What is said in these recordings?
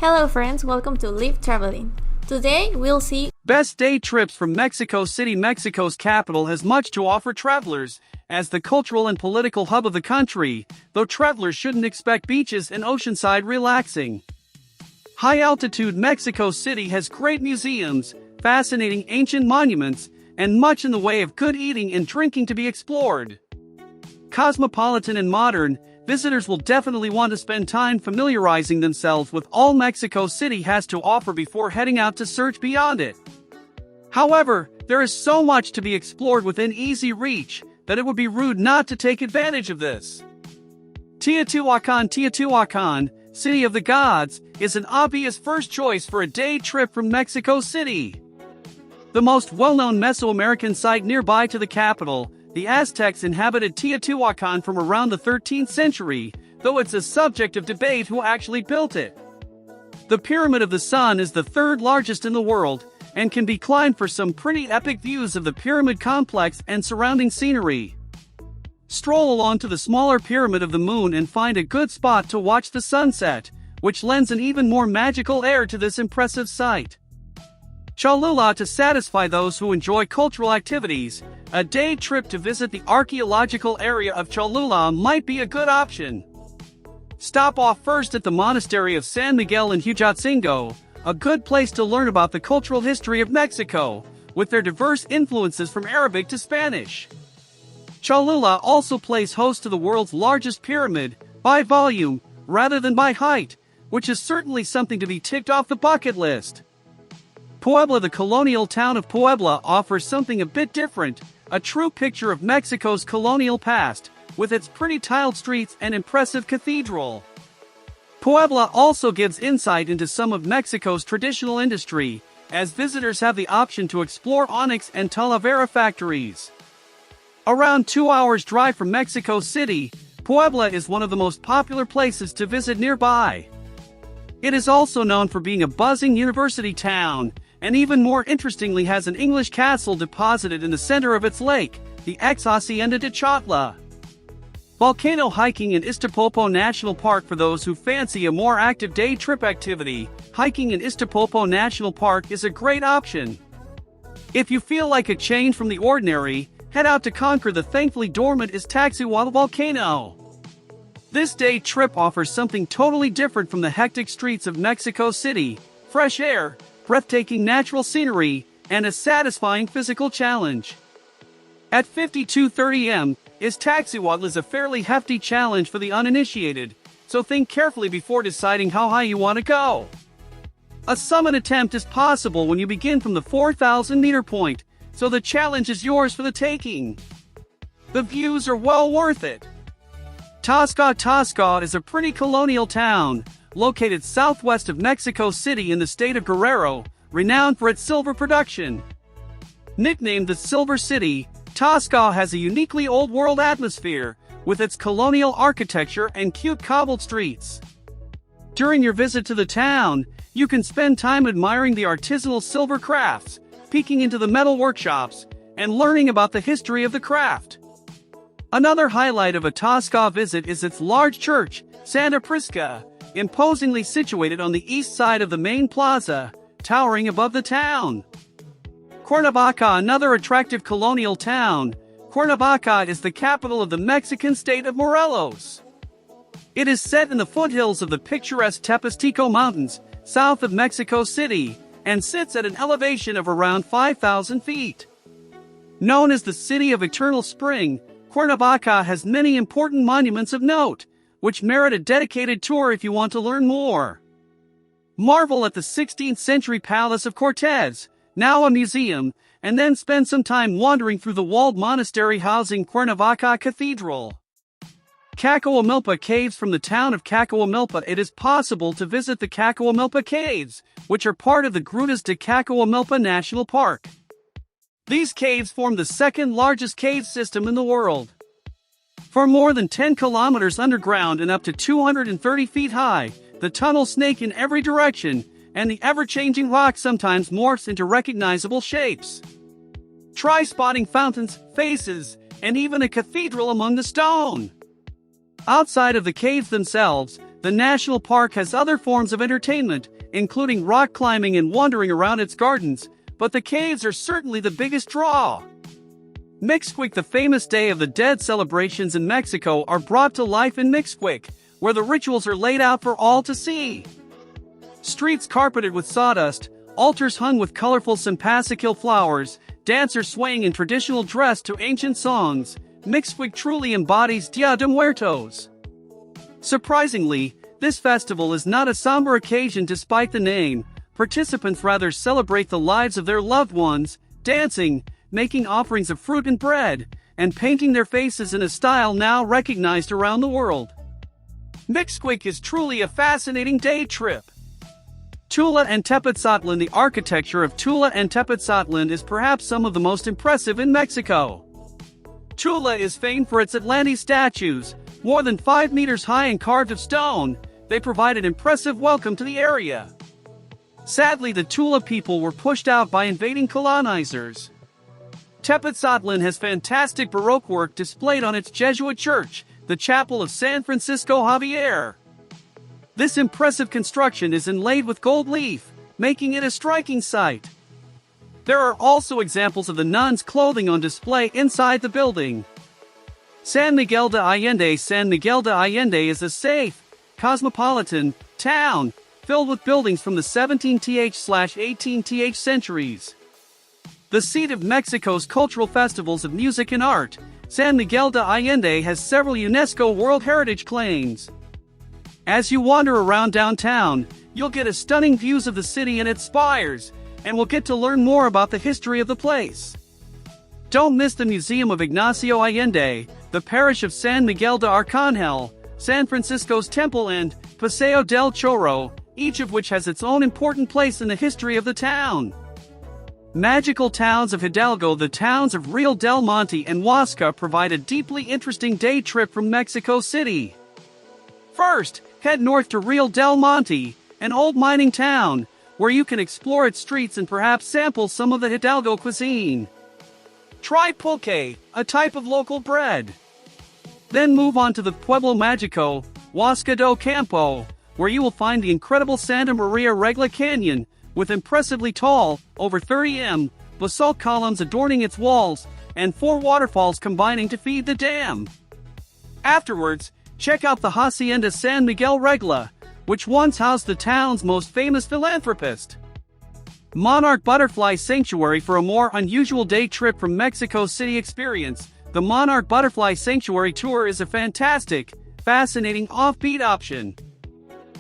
Hello friends, welcome to Live Traveling. Today we'll see Best day trips from Mexico City. Mexico's capital has much to offer travelers, as the cultural and political hub of the country, though travelers shouldn't expect beaches and oceanside relaxing. High-altitude Mexico City has great museums, fascinating ancient monuments, and much in the way of good eating and drinking to be explored. Cosmopolitan and modern, visitors will definitely want to spend time familiarizing themselves with all Mexico City has to offer before heading out to search beyond it. However, there is so much to be explored within easy reach that it would be rude not to take advantage of this. Teotihuacan, City of the Gods, is an obvious first choice for a day trip from Mexico City. The most well-known Mesoamerican site nearby to the capital, the Aztecs inhabited Teotihuacan from around the 13th century, though it's a subject of debate who actually built it. The Pyramid of the Sun is the third largest in the world, and can be climbed for some pretty epic views of the pyramid complex and surrounding scenery. Stroll along to the smaller Pyramid of the Moon and find a good spot to watch the sunset, which lends an even more magical air to this impressive site. Cholula, to satisfy those who enjoy cultural activities, a day trip to visit the archaeological area of Cholula might be a good option. Stop off first at the monastery of San Miguel in Huejotzingo, a good place to learn about the cultural history of Mexico, with their diverse influences from Arabic to Spanish. Cholula also plays host to the world's largest pyramid, by volume, rather than by height, which is certainly something to be ticked off the bucket list. Puebla, the colonial town of Puebla, offers something a bit different, a true picture of Mexico's colonial past, with its pretty tiled streets and impressive cathedral. Puebla also gives insight into some of Mexico's traditional industry, as visitors have the option to explore onyx and talavera factories. Around 2 hours drive from Mexico City, Puebla is one of the most popular places to visit nearby. It is also known for being a buzzing university town, and even more interestingly has an English castle deposited in the center of its lake, the ex-Hacienda de Chotla. Volcano hiking in Izta-Popo National Park. For those who fancy a more active day trip activity, hiking in Izta-Popo National Park is a great option. If you feel like a change from the ordinary, head out to conquer the thankfully dormant Iztapopo volcano. This day trip offers something totally different from the hectic streets of Mexico City: fresh air, breathtaking natural scenery, and a satisfying physical challenge. At 5230 m, Iztapopo is a fairly hefty challenge for the uninitiated, so think carefully before deciding how high you want to go. A summit attempt is possible when you begin from the 4,000-meter point, so the challenge is yours for the taking. The views are well worth it. Taxco is a pretty colonial town, located southwest of Mexico City in the state of Guerrero, renowned for its silver production. Nicknamed the Silver City, Taxco has a uniquely old-world atmosphere, with its colonial architecture and cute cobbled streets. During your visit to the town, you can spend time admiring the artisanal silver crafts, peeking into the metal workshops, and learning about the history of the craft. Another highlight of a Taxco visit is its large church, Santa Prisca, imposingly situated on the east side of the main plaza, towering above the town. Cuernavaca, another attractive colonial town. Cuernavaca is the capital of the Mexican state of Morelos. It is set in the foothills of the picturesque Tepotzotlan Mountains, south of Mexico City, and sits at an elevation of around 5,000 feet. Known as the City of Eternal Spring, Cuernavaca has many important monuments of note, which merit a dedicated tour if you want to learn more. Marvel at the 16th century Palace of Cortez, now a museum, and then spend some time wandering through the walled monastery housing Cuernavaca Cathedral. Cacahuamilpa Caves. From the town of Cacahuamilpa, it is possible to visit the Cacahuamilpa Caves, which are part of the Grutas de Cacahuamilpa National Park. These caves form the second largest cave system in the world. For more than 10 kilometers underground and up to 230 feet high, the tunnels snake in every direction, and the ever-changing rock sometimes morphs into recognizable shapes. Try spotting fountains, faces, and even a cathedral among the stone. Outside of the caves themselves, the national park has other forms of entertainment, including rock climbing and wandering around its gardens, but the caves are certainly the biggest draw. Mixquic, the famous Day of the Dead celebrations in Mexico, are brought to life in Mixquic, where the rituals are laid out for all to see. Streets carpeted with sawdust, altars hung with colorful simpasicle flowers, dancers swaying in traditional dress to ancient songs, Mixquic truly embodies Dia de Muertos. Surprisingly, this festival is not a somber occasion despite the name. Participants rather celebrate the lives of their loved ones, dancing, making offerings of fruit and bread, and painting their faces in a style now recognized around the world. Mixquic is truly a fascinating day trip. Tula and Tepotzotlan. The architecture of Tula and Tepotzotlan is perhaps some of the most impressive in Mexico. Tula is famed for its Atlantis statues, more than 5 meters high and carved of stone. They provide an impressive welcome to the area. Sadly, the Tula people were pushed out by invading colonizers. Tepotzotlan has fantastic Baroque work displayed on its Jesuit church, the Chapel of San Francisco Javier. This impressive construction is inlaid with gold leaf, making it a striking sight. There are also examples of the nuns' clothing on display inside the building. San Miguel de Allende. San Miguel de Allende is a safe, cosmopolitan town filled with buildings from the 17th/18th centuries. The seat of Mexico's cultural festivals of music and art, San Miguel de Allende has several UNESCO World Heritage claims. As you wander around downtown, you'll get a stunning views of the city and its spires, and will get to learn more about the history of the place. Don't miss the Museum of Ignacio Allende, the parish of San Miguel de Arcangel, San Francisco's Temple, and Paseo del Chorro, each of which has its own important place in the history of the town. Magical towns of Hidalgo. The towns of Real del Monte and Huasca provide a deeply interesting day trip from Mexico City. First, head north to Real del Monte, an old mining town, where you can explore its streets and perhaps sample some of the Hidalgo cuisine. Try pulque, a type of local bread. Then move on to the Pueblo Mágico, Huasca do Campo, where you will find the incredible Santa Maria Regla Canyon, with impressively tall, over 30 m, basalt columns adorning its walls, and 4 waterfalls combining to feed the dam. Afterwards, check out the Hacienda San Miguel Regla, which once housed the town's most famous philanthropist. Monarch Butterfly Sanctuary. For a more unusual day trip from Mexico City experience, the Monarch Butterfly Sanctuary tour is a fantastic, fascinating offbeat option.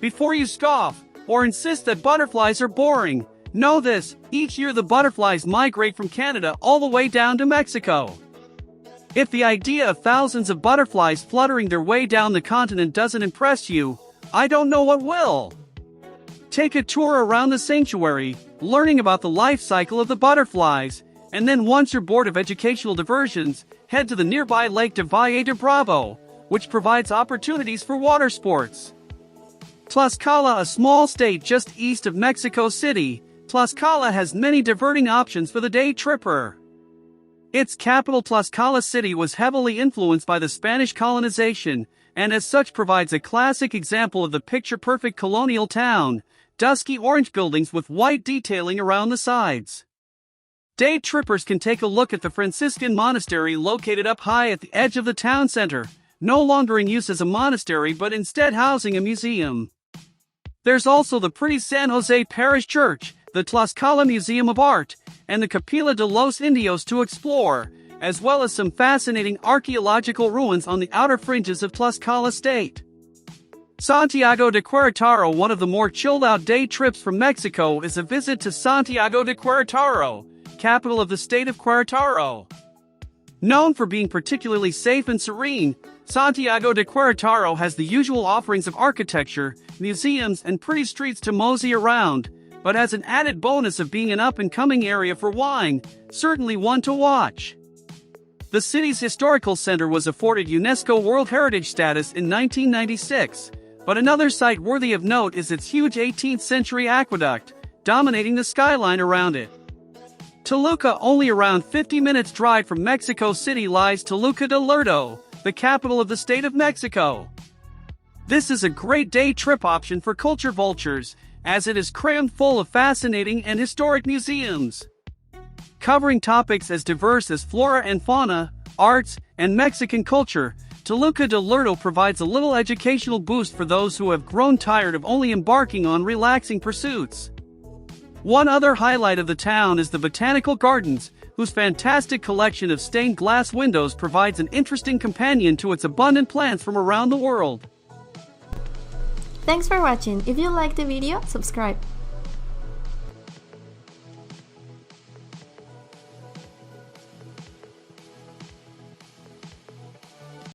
Before you scoff, or insist that butterflies are boring, know this: each year the butterflies migrate from Canada all the way down to Mexico. If the idea of thousands of butterflies fluttering their way down the continent doesn't impress you, I don't know what will. Take a tour around the sanctuary, learning about the life cycle of the butterflies, and then once you're bored of educational diversions, head to the nearby Lake de Valle de Bravo, which provides opportunities for water sports. Tlaxcala. A small state just east of Mexico City, Tlaxcala has many diverting options for the day tripper. Its capital, Tlaxcala City, was heavily influenced by the Spanish colonization, and as such provides a classic example of the picture-perfect colonial town, dusky orange buildings with white detailing around the sides. Day trippers can take a look at the Franciscan monastery located up high at the edge of the town center, no longer in use as a monastery but instead housing a museum. There's also the pretty San Jose Parish Church, the Tlaxcala Museum of Art, and the Capilla de los Indios to explore, as well as some fascinating archaeological ruins on the outer fringes of Tlaxcala State. Santiago de Querétaro. One of the more chilled-out day trips from Mexico is a visit to Santiago de Querétaro, capital of the state of Querétaro. Known for being particularly safe and serene, Santiago de Querétaro has the usual offerings of architecture, museums, and pretty streets to mosey around, but has an added bonus of being an up-and-coming area for wine, certainly one to watch. The city's historical center was afforded UNESCO World Heritage status in 1996, but another site worthy of note is its huge 18th century aqueduct, dominating the skyline around it. Toluca. Only around 50 minutes drive from Mexico City lies Toluca del Lerdo, the capital of the state of Mexico. This is a great day trip option for culture vultures, as it is crammed full of fascinating and historic museums. Covering topics as diverse as flora and fauna, arts, and Mexican culture, Toluca del Lerdo provides a little educational boost for those who have grown tired of only embarking on relaxing pursuits. One other highlight of the town is the Botanical Gardens, whose fantastic collection of stained glass windows provides an interesting companion to its abundant plants from around the world. Thanks for watching. If you liked the video, subscribe.